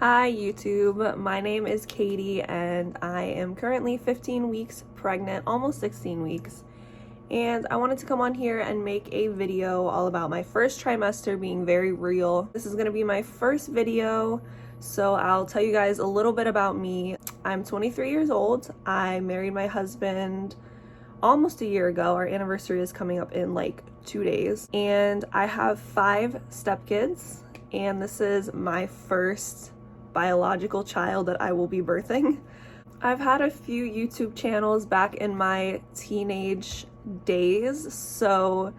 Hi YouTube, my name is Katie and I am currently 15 weeks pregnant, almost 16 weeks. And I wanted to come on here and make a video all about my first trimester being very real. This is going to be my first video, so I'll tell you guys a little bit about me. I'm 23 years old. I married my husband almost a year ago. Our anniversary is coming up in like 2 days. And I have 5 stepkids, and this is my first biological child that I will be birthing. I've had a few YouTube channels back in my teenage days, so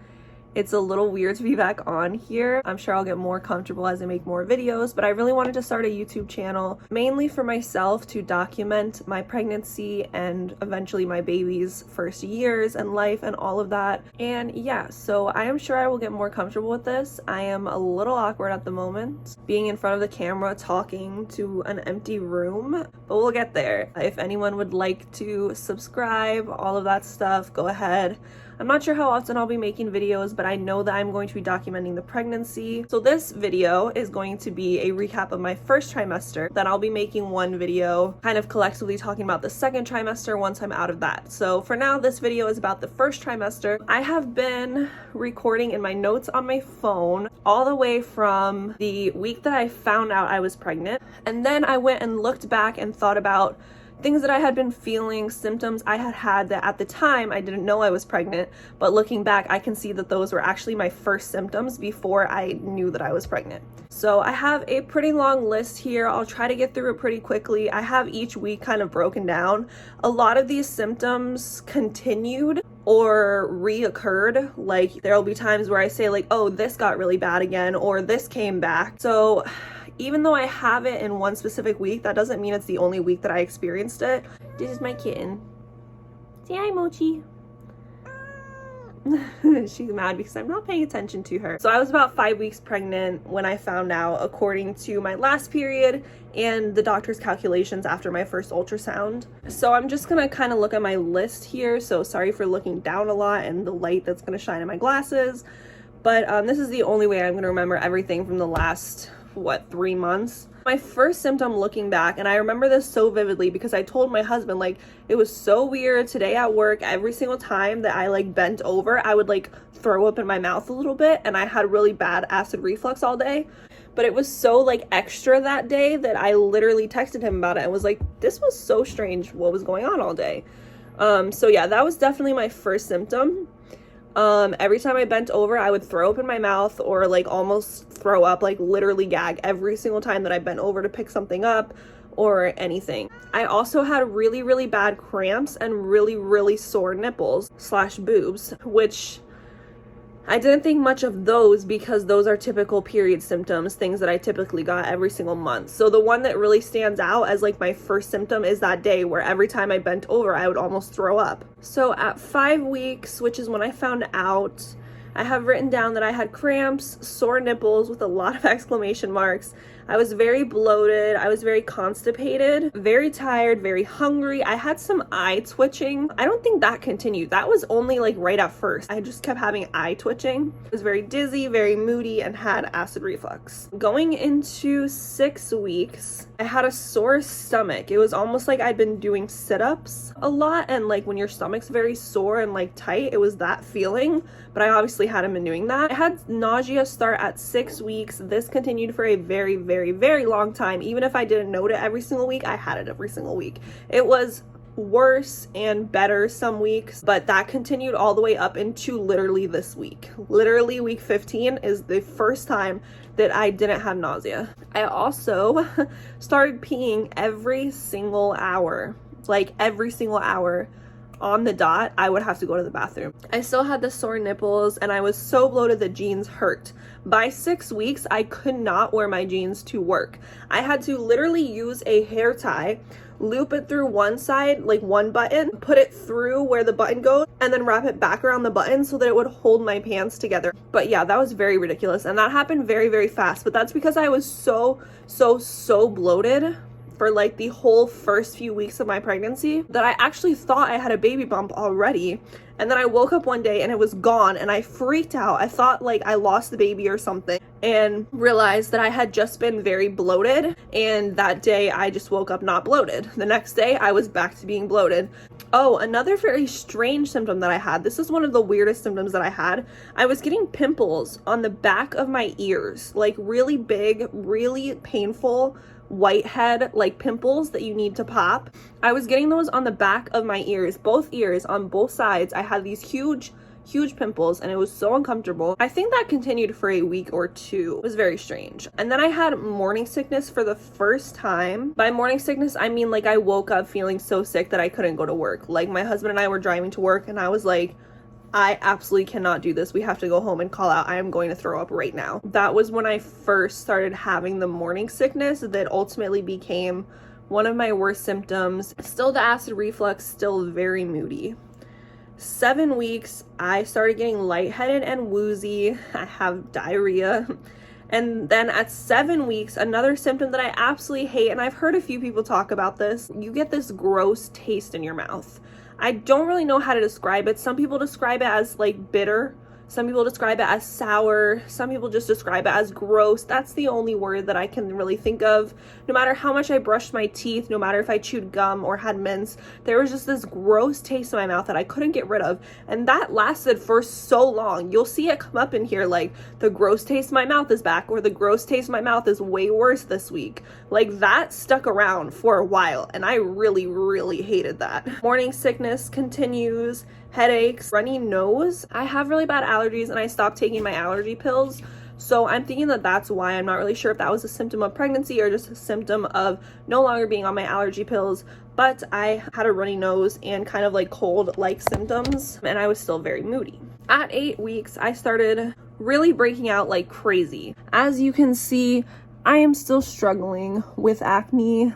it's a little weird to be back on here. I'm sure I'll get more comfortable as I make more videos, but I really wanted to start a YouTube channel mainly for myself to document my pregnancy and eventually my baby's first years and life and all of that. And yeah, so I am sure I will get more comfortable with this. I am a little awkward at the moment, being in front of the camera talking to an empty room, but we'll get there. If anyone would like to subscribe, all of that stuff, go ahead. I'm not sure how often I'll be making videos, but I know that I'm going to be documenting the pregnancy. So this video is going to be a recap of my first trimester. Then I'll be making one video kind of collectively talking about the second trimester once I'm out of that. So for now, this video is about the first trimester. I have been recording in my notes on my phone all the way from the week that I found out I was pregnant. And then I went and looked back and thought about things that I had been feeling, symptoms I had had that at the time I didn't know I was pregnant, but looking back I can see that those were actually my first symptoms before I knew that I was pregnant. So I have a pretty long list here. I'll try to get through it pretty quickly. I have each week kind of broken down. A lot of these symptoms continued or reoccurred. Like there'll be times where I say like, oh, this got really bad again, or this came back. So even though I have it in one specific week, that doesn't mean it's the only week that I experienced it. This is my kitten. Say hi, Mochi. She's mad because I'm not paying attention to her. So I was about 5 weeks pregnant when I found out, according to my last period and the doctor's calculations after my first ultrasound. So I'm just gonna kind of look at my list here. So sorry for looking down a lot and the light that's gonna shine in my glasses. But this is the only way I'm gonna remember everything from the last 3 months. My first symptom looking back, and I remember this so vividly because I told my husband, like, it was so weird today at work. Every single time that I like bent over, I would like throw up in my mouth a little bit, and I had really bad acid reflux all day. But it was so like extra that day that I literally texted him about it and was like, this was so strange, what was going on all day. So yeah, that was definitely my first symptom. Every time I bent over, I would throw up in my mouth or like almost throw up, like literally gag every single time that I bent over to pick something up or anything. I also had really, really bad cramps and really, really sore nipples / boobs, which I didn't think much of those because those are typical period symptoms, things that I typically got every single month. So the one that really stands out as like my first symptom is that day where every time I bent over, I would almost throw up. So at 5 weeks, which is when I found out, I have written down that I had cramps, sore nipples with a lot of exclamation marks. I was very bloated. I was very constipated, very tired, very hungry. I had some eye twitching. I don't think that continued. That was only like right at first. I just kept having eye twitching. I was very dizzy, very moody, and had acid reflux. Going into 6 weeks, I had a sore stomach. It was almost like I'd been doing sit-ups a lot, and like when your stomach's very sore and like tight, it was that feeling, but I obviously hadn't been doing that. I had nausea start at 6 weeks. This continued for a very, very long time. Even if I didn't note it every single week, I had it every single week. It was worse and better some weeks, but that continued all the way up into literally this week. Literally week 15 is the first time that I didn't have nausea. I also started peeing every single hour, like every single hour. On the dot, I would have to go to the bathroom. I still had the sore nipples and I was so bloated that jeans hurt. By 6 weeks, I could not wear my jeans to work. I had to literally use a hair tie, loop it through one side, like one button, put it through where the button goes, and then wrap it back around the button so that it would hold my pants together. But yeah, that was very ridiculous. And that happened very, very fast. But that's because I was so bloated for like the whole first few weeks of my pregnancy that I actually thought I had a baby bump already. And then I woke up one day and it was gone, and I freaked out. I thought like I lost the baby or something, and realized that I had just been very bloated, and that day I just woke up not bloated. The next day I was back to being bloated. Oh, another very strange symptom that I had. This is one of the weirdest symptoms that I had. I was getting pimples on the back of my ears, like really big, really painful whitehead like pimples that you need to pop. I was getting those on the back of my ears, both ears, on both sides. I had these huge pimples, and it was so uncomfortable. I think that continued for a week or two. It was very strange. And then I had morning sickness for the first time. By morning sickness, I mean like I woke up feeling so sick that I couldn't go to work. Like my husband and I were driving to work, and I was like, I absolutely cannot do this. We have to go home and call out. I am going to throw up right now. That was when I first started having the morning sickness that ultimately became one of my worst symptoms. Still the acid reflux, still very moody. 7 weeks, I started getting lightheaded and woozy. I have diarrhea. And then at 7 weeks, another symptom that I absolutely hate, and I've heard a few people talk about this, you get this gross taste in your mouth. I don't really know how to describe it. Some people describe it as like bitter. Some people describe it as sour. Some people just describe it as gross. That's the only word that I can really think of. No matter how much I brushed my teeth, no matter if I chewed gum or had mints, there was just this gross taste in my mouth that I couldn't get rid of. And that lasted for so long. You'll see it come up in here like the gross taste in my mouth is back, or the gross taste in my mouth is way worse this week. Like that stuck around for a while, and I really, really hated that. Morning sickness continues. Headaches, runny nose. I have really bad allergies, and I stopped taking my allergy pills. So I'm thinking that that's why. I'm not really sure if that was a symptom of pregnancy or just a symptom of no longer being on my allergy pills. But I had a runny nose and kind of like cold-like symptoms, and I was still very moody. At 8 weeks, I started really breaking out like crazy. As you can see, I am still struggling with acne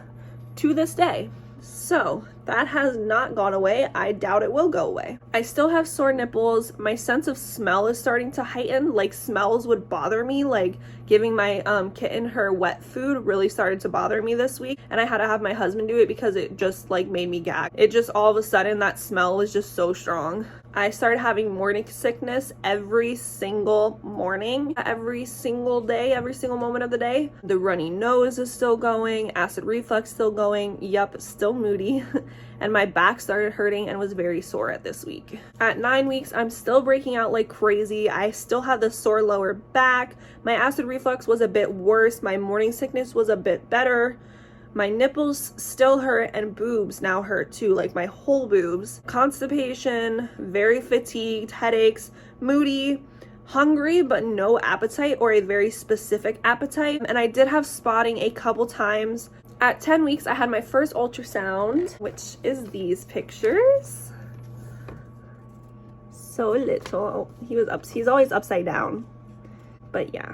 to this day. So that has not gone away. I doubt it will go away. I still have sore nipples. My sense of smell is starting to heighten. Like smells would bother me. Like giving my kitten her wet food really started to bother me this week. And I had to have my husband do it because it just like made me gag. It just all of a sudden that smell was just so strong. I started having morning sickness every single morning, every single day, every single moment of the day. The runny nose is still going, acid reflux still going, yep, still moody. And my back started hurting and was very sore at this week. At 9 weeks, I'm still breaking out like crazy. I still have the sore lower back. My acid reflux was a bit worse. My morning sickness was a bit better. My nipples still hurt, and boobs now hurt too, like my whole boobs. Constipation, very fatigued, headaches, moody, hungry but no appetite, or a very specific appetite. And I did have spotting a couple times. At 10 weeks, I had my first ultrasound, which is these pictures. So little. He's always upside down. But yeah.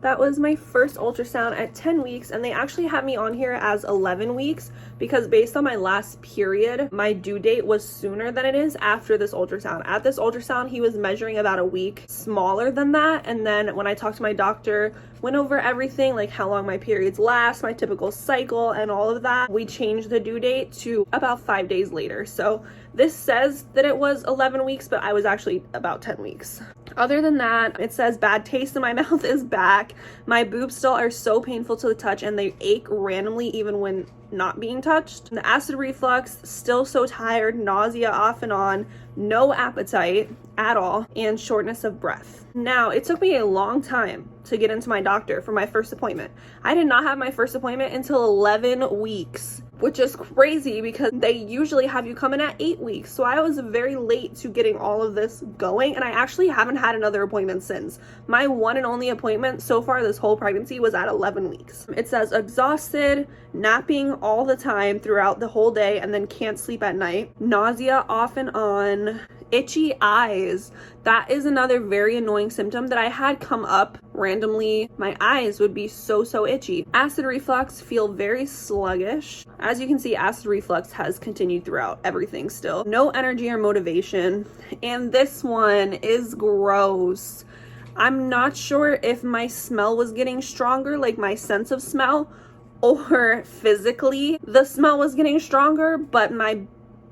That was my first ultrasound at 10 weeks, and they actually had me on here as 11 weeks because based on my last period, my due date was sooner than it is after this ultrasound. At this ultrasound, he was measuring about a week smaller than that, and then when I talked to my doctor, went over everything, like how long my periods last, my typical cycle, and all of that, we changed the due date to about 5 days later. So this says that it was 11 weeks, but I was actually about 10 weeks. Other than that, it says bad taste in my mouth is back. My boobs still are so painful to the touch, and they ache randomly even when not being touched. The acid reflux, still so tired, nausea off and on, no appetite at all, and shortness of breath. Now, it took me a long time to get into my doctor for my first appointment. I did not have my first appointment until 11 weeks, which is crazy because they usually have you come in at 8 weeks. So I was very late to getting all of this going, and I actually haven't had another appointment since. My one and only appointment so far this whole pregnancy was at 11 weeks. It says exhausted, napping all the time throughout the whole day, and then can't sleep at night, nausea off and on, itchy eyes. That is another very annoying symptom that I had come up randomly. My eyes would be so itchy. Acid reflux, feel very sluggish. As you can see, acid reflux has continued throughout everything still. No energy or motivation. And this one is gross. I'm not sure if my smell was getting stronger, like my sense of smell, or physically the smell was getting stronger, but my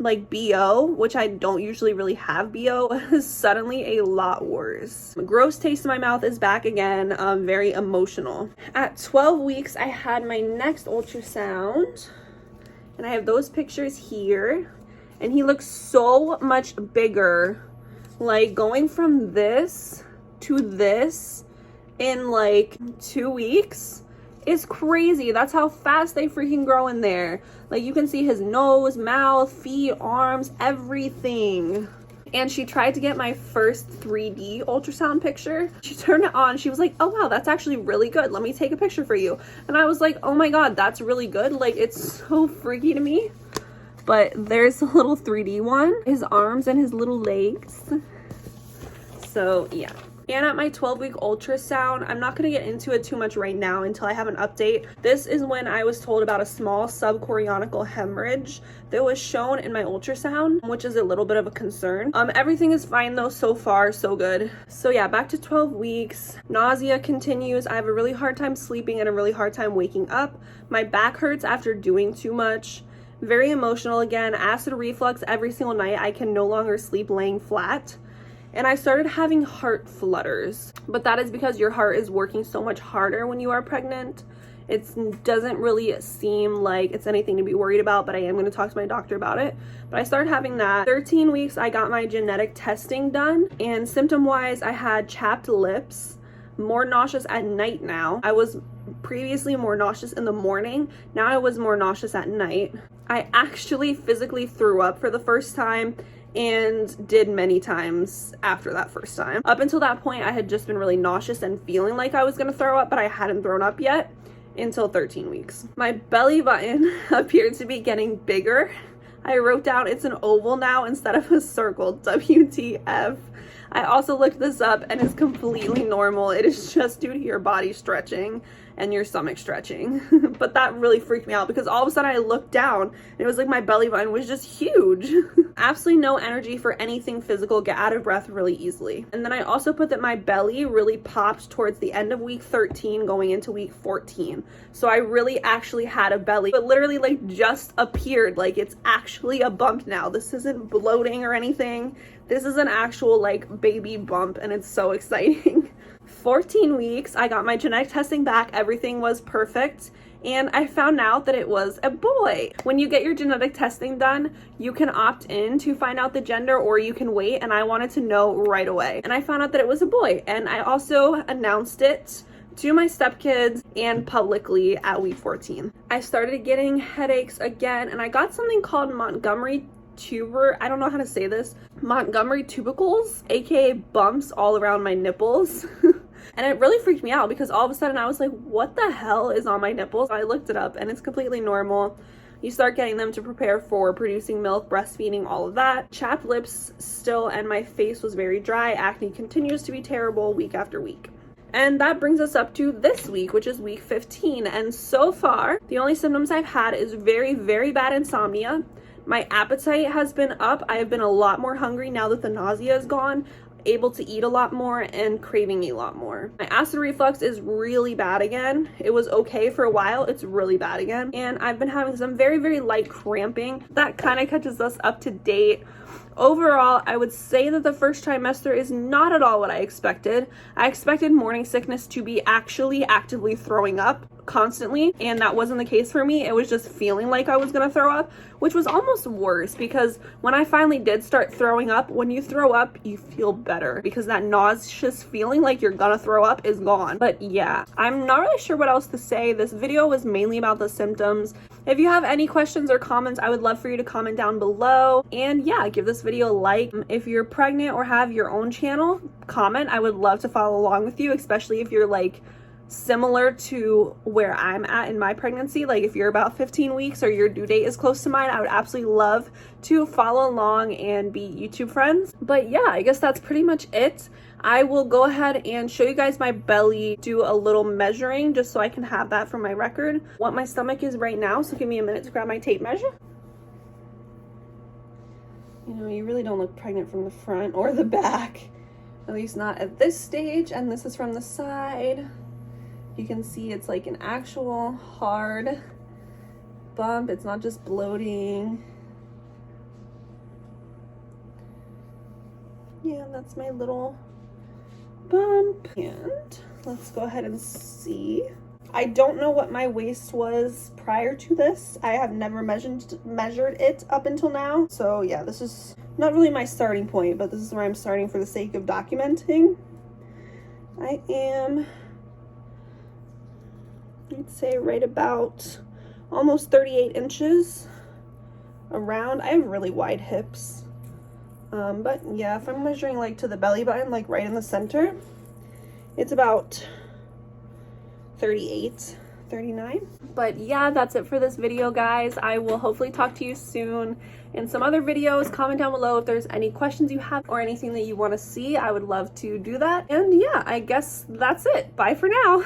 like BO, which I don't usually really have BO, was suddenly a lot worse. Gross taste in my mouth is back again. Very emotional. At 12 weeks, I had my next ultrasound, and I have those pictures here, and he looks so much bigger. Like, going from this to this in like 2 weeks is crazy. That's how fast they freaking grow in there. Like, you can see his nose, mouth, feet, arms, everything. And she tried to get my first 3D ultrasound picture. She turned it on. She was like, oh wow, that's actually really good. Let me take a picture for you. And I was like, oh my God, that's really good. Like, it's so freaky to me. But there's a little 3D one. His arms and his little legs. So yeah. And at my 12-week ultrasound, I'm not going to get into it too much right now until I have an update. This is when I was told about a small subchorionical hemorrhage that was shown in my ultrasound, which is a little bit of a concern. Everything is fine though, so far, so good. So yeah, back to 12 weeks. Nausea continues. I have a really hard time sleeping and a really hard time waking up. My back hurts after doing too much. Very emotional again. Acid reflux every single night. I can no longer sleep laying flat. And I started having heart flutters, but that is because your heart is working so much harder when you are pregnant. It doesn't really seem like it's anything to be worried about, but I am going to talk to my doctor about it. But I started having that. 13 weeks, I got my genetic testing done, and symptom-wise, I had chapped lips, more nauseous at night now. I was previously more nauseous in the morning. Now I was more nauseous at night. I actually physically threw up for the first time, and did many times after that first time. Up until that point, I had just been really nauseous and feeling like I was gonna throw up, but I hadn't thrown up yet until 13 weeks. My belly button appeared to be getting bigger. I wrote down it's an oval now instead of a circle, WTF. I also looked this up and it's completely normal. It is just due to your body stretching and your stomach stretching. But that really freaked me out because all of a sudden I looked down and it was like my belly button was just huge. Absolutely no energy for anything physical, get out of breath really easily. And then I also put that my belly really popped towards the end of week 13 going into week 14. So I really actually had a belly, but literally like just appeared, like it's actually a bump now. This isn't bloating or anything. This is an actual like baby bump and it's so exciting. 14 weeks, I got my genetic testing back. Everything was perfect. And I found out that it was a boy. When you get your genetic testing done, you can opt in to find out the gender or you can wait. And I wanted to know right away. And I found out that it was a boy. And I also announced it to my stepkids and publicly at week 14. I started getting headaches again and I got something called Montgomery tubercles, aka bumps all around my nipples. And it really freaked me out because all of a sudden I was like, what the hell is on my nipples? I looked it up and it's completely normal. You start getting them to prepare for producing milk, breastfeeding, all of that. Chapped lips still, and my face was very dry. Acne continues to be terrible week after week. And that brings us up to this week, which is week 15. And so far, the only symptoms I've had is very, very bad insomnia. My appetite has been up. I have been a lot more hungry now that the nausea is gone, able to eat a lot more and craving a lot more. My acid reflux is really bad again. It was okay for a while. It's really bad again. And I've been having some very, very light cramping. That kind of catches us up to date. Overall, I would say that the first trimester is not at all what I expected. I expected morning sickness to be actually actively throwing up constantly, and that wasn't the case for me. It was just feeling like I was gonna throw up, which was almost worse because when I finally did start throwing up, when you throw up, you feel better because that nauseous feeling like you're gonna throw up is gone. But yeah, I'm not really sure what else to say. This video was mainly about the symptoms. If you have any questions or comments, I would love for you to comment down below. And yeah, give this video a like. If you're pregnant or have your own channel, comment. I would love to follow along with you, especially if you're like similar to where I'm at in my pregnancy. Like if you're about 15 weeks or your due date is close to mine, I would absolutely love to follow along and be YouTube friends. But yeah, I guess that's pretty much it. I will go ahead and show you guys my belly, do a little measuring just so I can have that for my record. What my stomach is right now, so give me a minute to grab my tape measure. You know, you really don't look pregnant from the front or the back, at least not at this stage. And this is from the side. You can see it's like an actual hard bump. It's not just bloating. Yeah, that's my little bump. And let's go ahead and see. I don't know what my waist was prior to this. I have never measured it up until now. So yeah, this is not really my starting point, but this is where I'm starting for the sake of documenting. I am, I'd say right about almost 38 inches around. I have really wide hips. But yeah, if I'm measuring like to the belly button, like right in the center, it's about 38, 39. But yeah, that's it for this video, guys. I will hopefully talk to you soon in some other videos. Comment down below if there's any questions you have or anything that you want to see. I would love to do that. And yeah, I guess that's it. Bye for now.